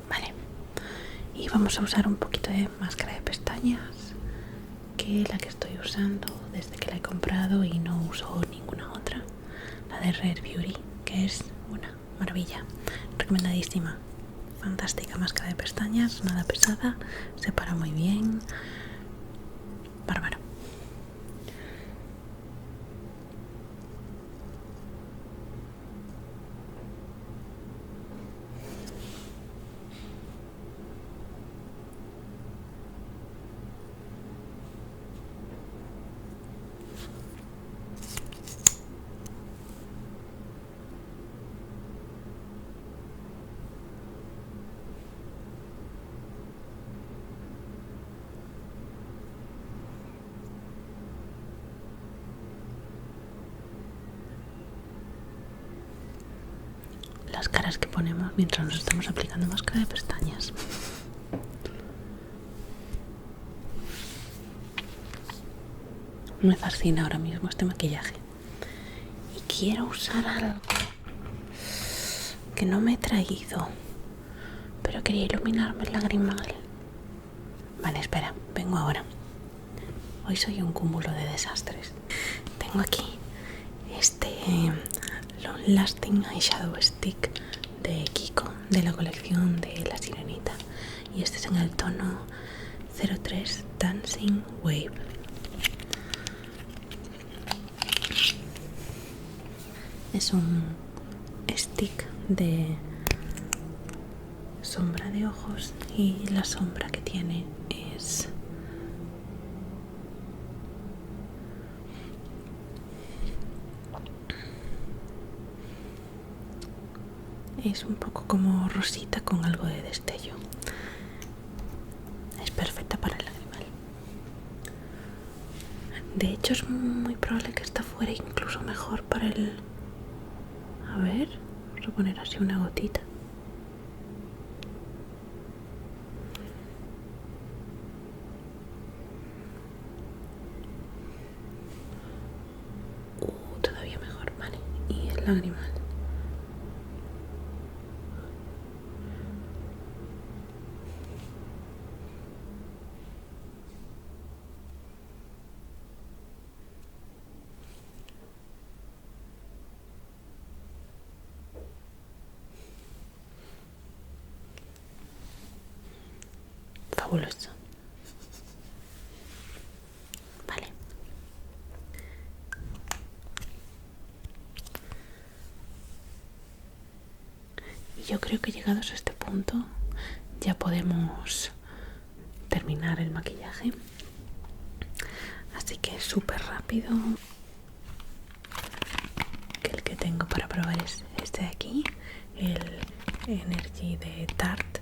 Vale, y vamos a usar un poquito de máscara de pestañas, que la que estoy usando desde que la he comprado y no uso ninguna otra, la de Rare Beauty, que es una maravilla, recomendadísima. Fantástica máscara de pestañas, nada pesada, se para muy bien, bárbaro. Las caras que ponemos mientras nos estamos aplicando máscara de pestañas. Me fascina ahora mismo este maquillaje. Y quiero usar algo que no me he traído, pero quería iluminarme el lagrimal. Vale, espera, vengo ahora. Hoy soy un cúmulo de desastres. Tengo aquí este Long Lasting Eyeshadow Stick de Kiko, de la colección de La Sirenita, y este es en el tono 03 Dancing Wave. Es un stick de sombra de ojos y la sombra que tiene es un poco como rosita con algo de destello. Es perfecta para el lagrimal. De hecho es muy probable que esta fuera incluso mejor para el... A ver, vamos a poner así una gotita. Todavía mejor, vale. Y el lagrimal. Fabuloso. Vale. Y yo creo que llegados a este punto ya podemos terminar el maquillaje. Así que súper rápido. Que el que tengo para probar es este de aquí, el Energy de Tarte,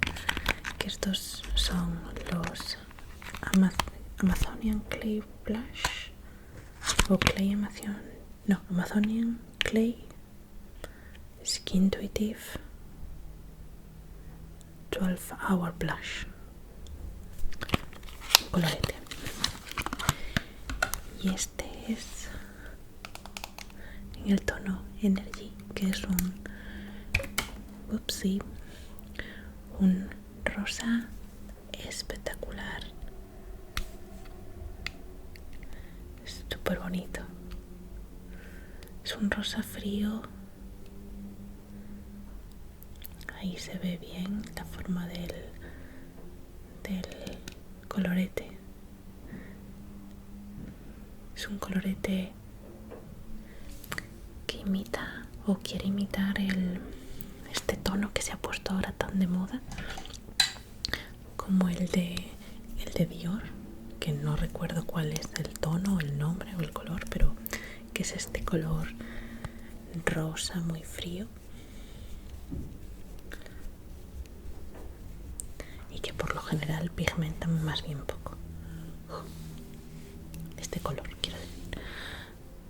que estos son los Amazonian Clay Blush o Clay Amazonian Clay Skintuitive 12 Hour Blush, colorete. Y este es en el tono Energy, que es un rosa espectacular. Es súper bonito. Es un rosa frío. Ahí se ve bien la forma del colorete. Es un colorete que imita o quiere imitar este tono que se ha puesto ahora tan de moda, como el de Dior, que no recuerdo cuál es el tono, el nombre o el color, pero que es este color rosa muy frío y que por lo general pigmenta más bien poco. Este color, quiero decir.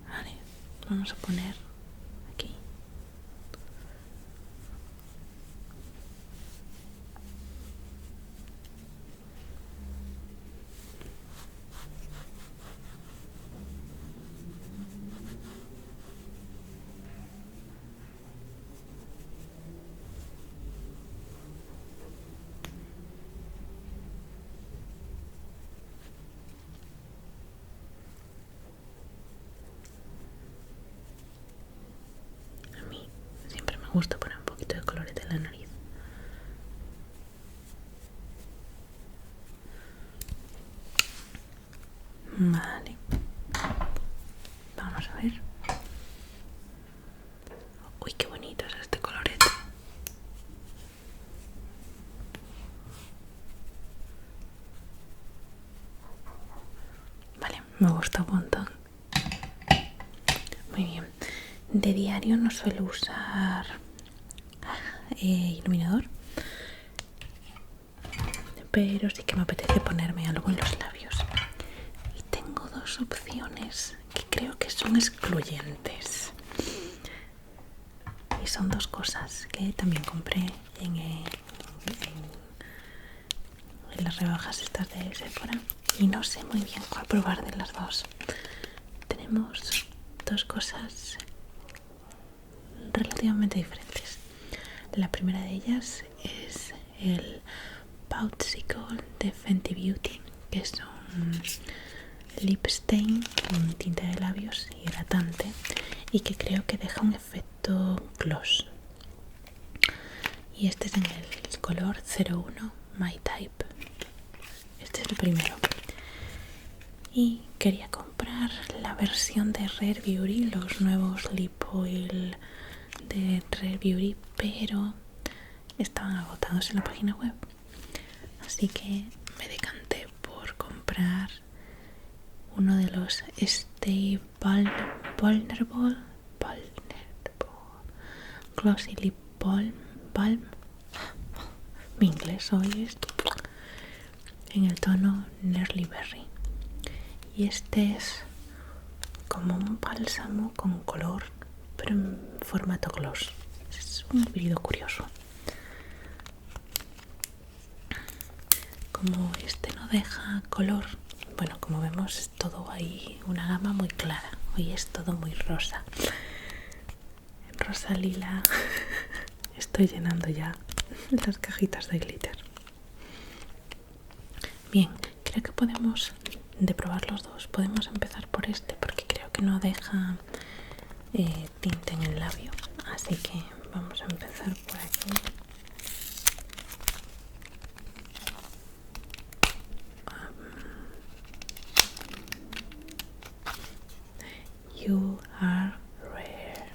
Vale, vamos a poner aquí. A mí siempre me gusta poner un poquito de colorete en la nariz. Vale, vamos a ver. Uy, qué bonito es este colorete. Vale, me gusta un montón. Muy bien. De diario no suelo usar iluminador, pero sí que me apetece ponerme algo en los labios. Y tengo dos opciones que creo que son excluyentes. Y son dos cosas que también compré en las rebajas estas de Sephora. Y no sé muy bien cuál probar de las dos. Tenemos dos cosas relativamente diferentes. La primera de ellas es el Poutsicle de Fenty Beauty, que es un lip stain, un tinte de labios hidratante y que creo que deja un efecto gloss. Y este es en el color 01 My Type. Este es el primero. Y quería comprar la versión de Rare Beauty, los nuevos lip oil de Rare Beauty, pero estaban agotados en la página web. Así que me decanté por comprar uno de los Stay Vulnerable Glossy Lip Balm. Mi inglés hoy es en el tono Nerly Berry. Y este es como un bálsamo con color, pero en formato gloss. Es un híbrido curioso. Como este no deja color, bueno, como vemos es todo ahí una gama muy clara. Hoy es todo muy rosa. Rosa lila. Estoy llenando ya las cajitas de glitter. Bien, creo que podemos, de probar los dos, podemos empezar por este porque creo que no deja tinte en el labio. Así que vamos a empezar por aquí. You are rare.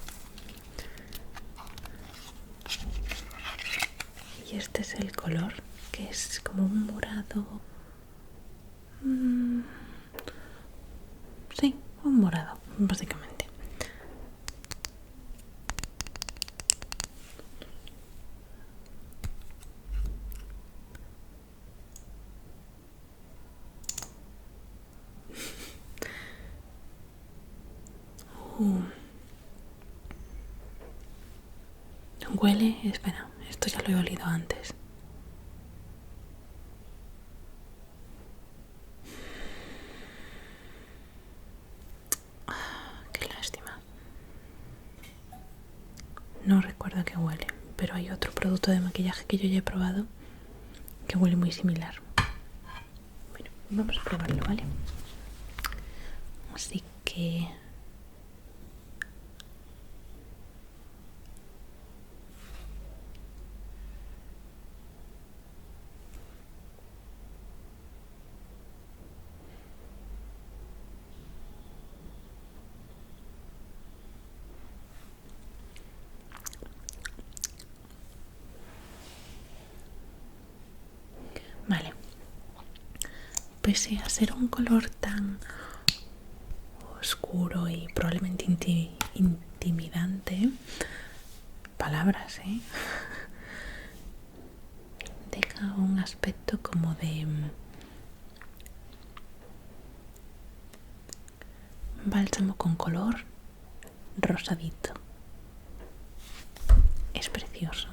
Y este es el color, que es como un morado. Sí, un morado, básicamente. Huele, espera, esto ya lo he olido antes. Qué lástima. No recuerdo a qué huele, pero hay otro producto de maquillaje que yo ya he probado que huele muy similar. Bueno, vamos a probarlo, ¿vale? Así que... Vale. Pese a ser un color tan oscuro y probablemente intimidante, palabras, deja un aspecto como de bálsamo con color rosadito. Es precioso.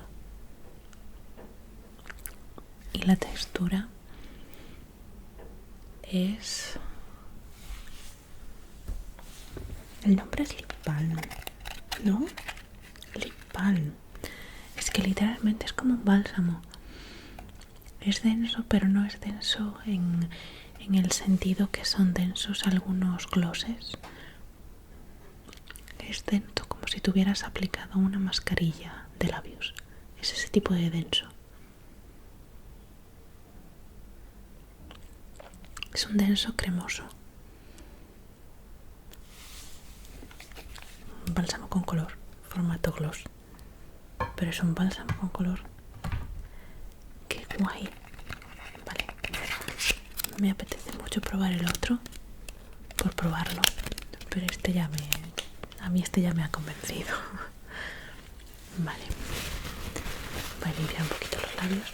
Y la textura es... El nombre es Lip Balm, ¿no? Lip Balm. Es que literalmente es como un bálsamo. Es denso, pero no es denso en el sentido que son densos algunos glosses. Es denso como si tuvieras aplicado una mascarilla de labios. Es ese tipo de denso. Es un denso cremoso. Un bálsamo con color, formato gloss. Pero es un bálsamo con color. ¡Qué guay! Vale. Me apetece mucho probar el otro por probarlo. Pero a mí este ya me ha convencido. Vale. Voy a limpiar un poquito los labios.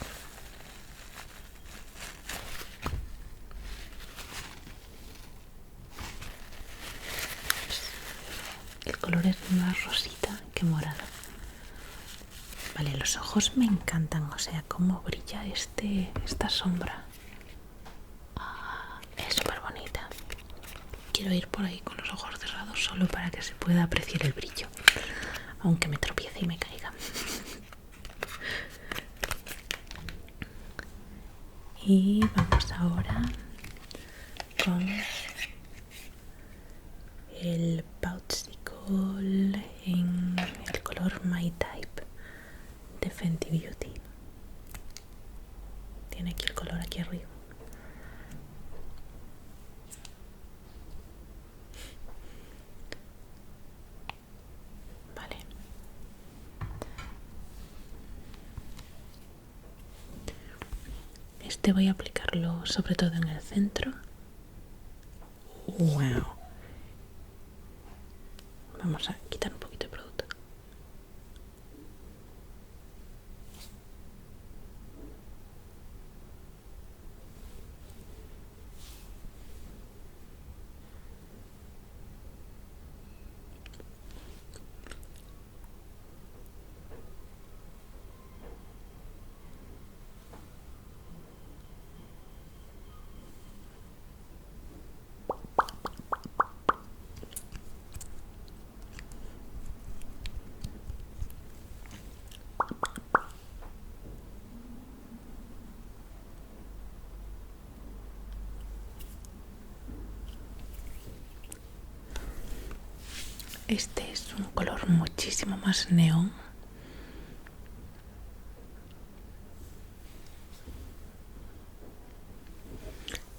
El color es más rosita que morado. Vale, los ojos me encantan, o sea, cómo brilla esta sombra. Es súper bonita. Quiero ir por ahí con los ojos cerrados solo para que se pueda apreciar el brillo, aunque me tropiece y me caiga. Y vamos ahora con el Poutsicle en el color My Type de Fenty Beauty. Tiene aquí el color aquí arriba. Vale. Este voy a aplicarlo sobre todo en el centro. ¡Wow! Vamos a quitar un poquito de producto. Este es un color muchísimo más neón.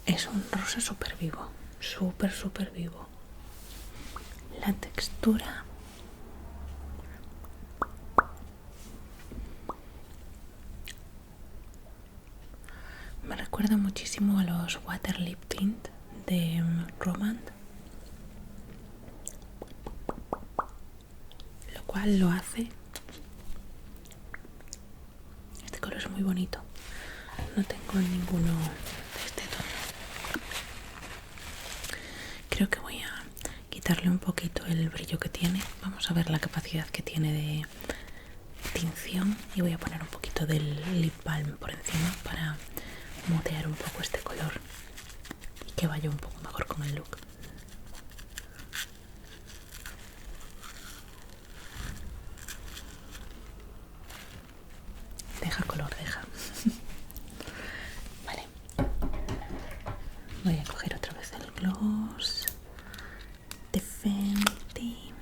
Es un rosa súper vivo, súper vivo. La textura me recuerda muchísimo a los Water Lip Tint de Romand, lo cual lo hace. Este color es muy bonito. No tengo ninguno de este tono. Creo que voy a quitarle un poquito el brillo que tiene. Vamos a ver la capacidad que tiene tinción y voy a poner un poquito del lip balm por encima para motear un poco este color y que vaya un poco mejor con el look. Deja color, deja. Vale. Voy a coger otra vez el gloss de Fenty.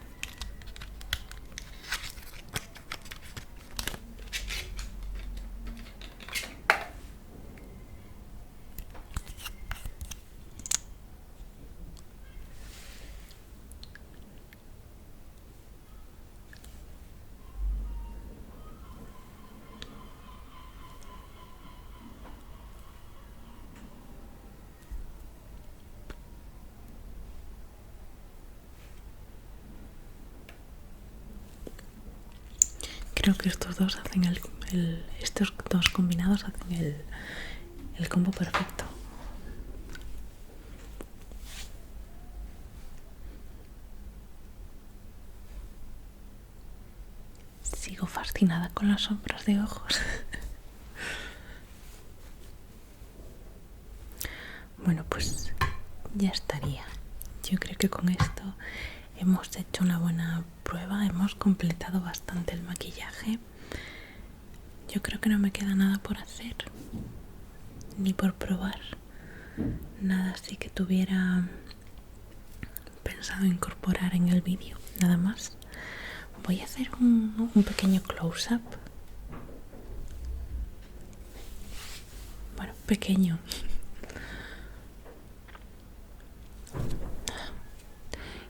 Creo que estos dos hacen estos dos combinados hacen el combo perfecto. Sigo fascinada con las sombras de ojos. Bueno, pues ya estaría. Yo creo que con esto hemos hecho una buena prueba, hemos completado bastante el maquillaje. Yo creo que no me queda nada por hacer, ni por probar. Nada así que tuviera pensado incorporar en el vídeo, nada más. Voy a hacer un pequeño close-up. Bueno, pequeño.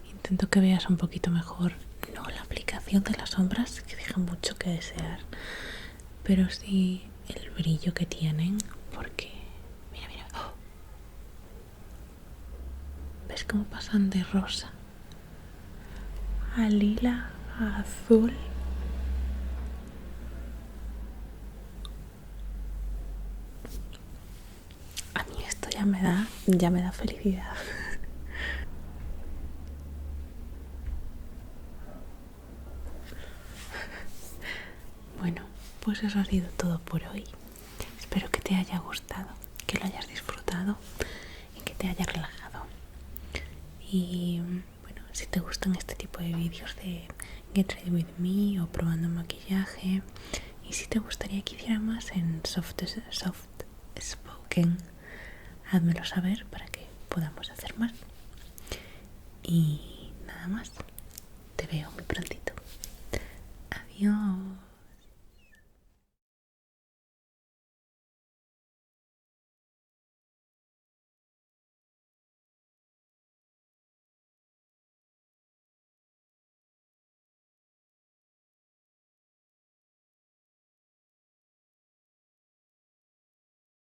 Intento que veas un poquito mejor, no la aplicación de las sombras, que deja mucho que desear, pero sí el brillo que tienen, porque mira, mira, ¡oh! ¿Ves cómo pasan de rosa a lila a azul? A mí esto ya me da felicidad. Bueno, pues eso ha sido todo por hoy. Espero que te haya gustado, que lo hayas disfrutado y que te haya relajado. Y bueno, si te gustan este tipo de vídeos de Get Ready With Me o probando maquillaje, y si te gustaría que hiciera más en soft spoken, házmelo saber para que podamos hacer más. Y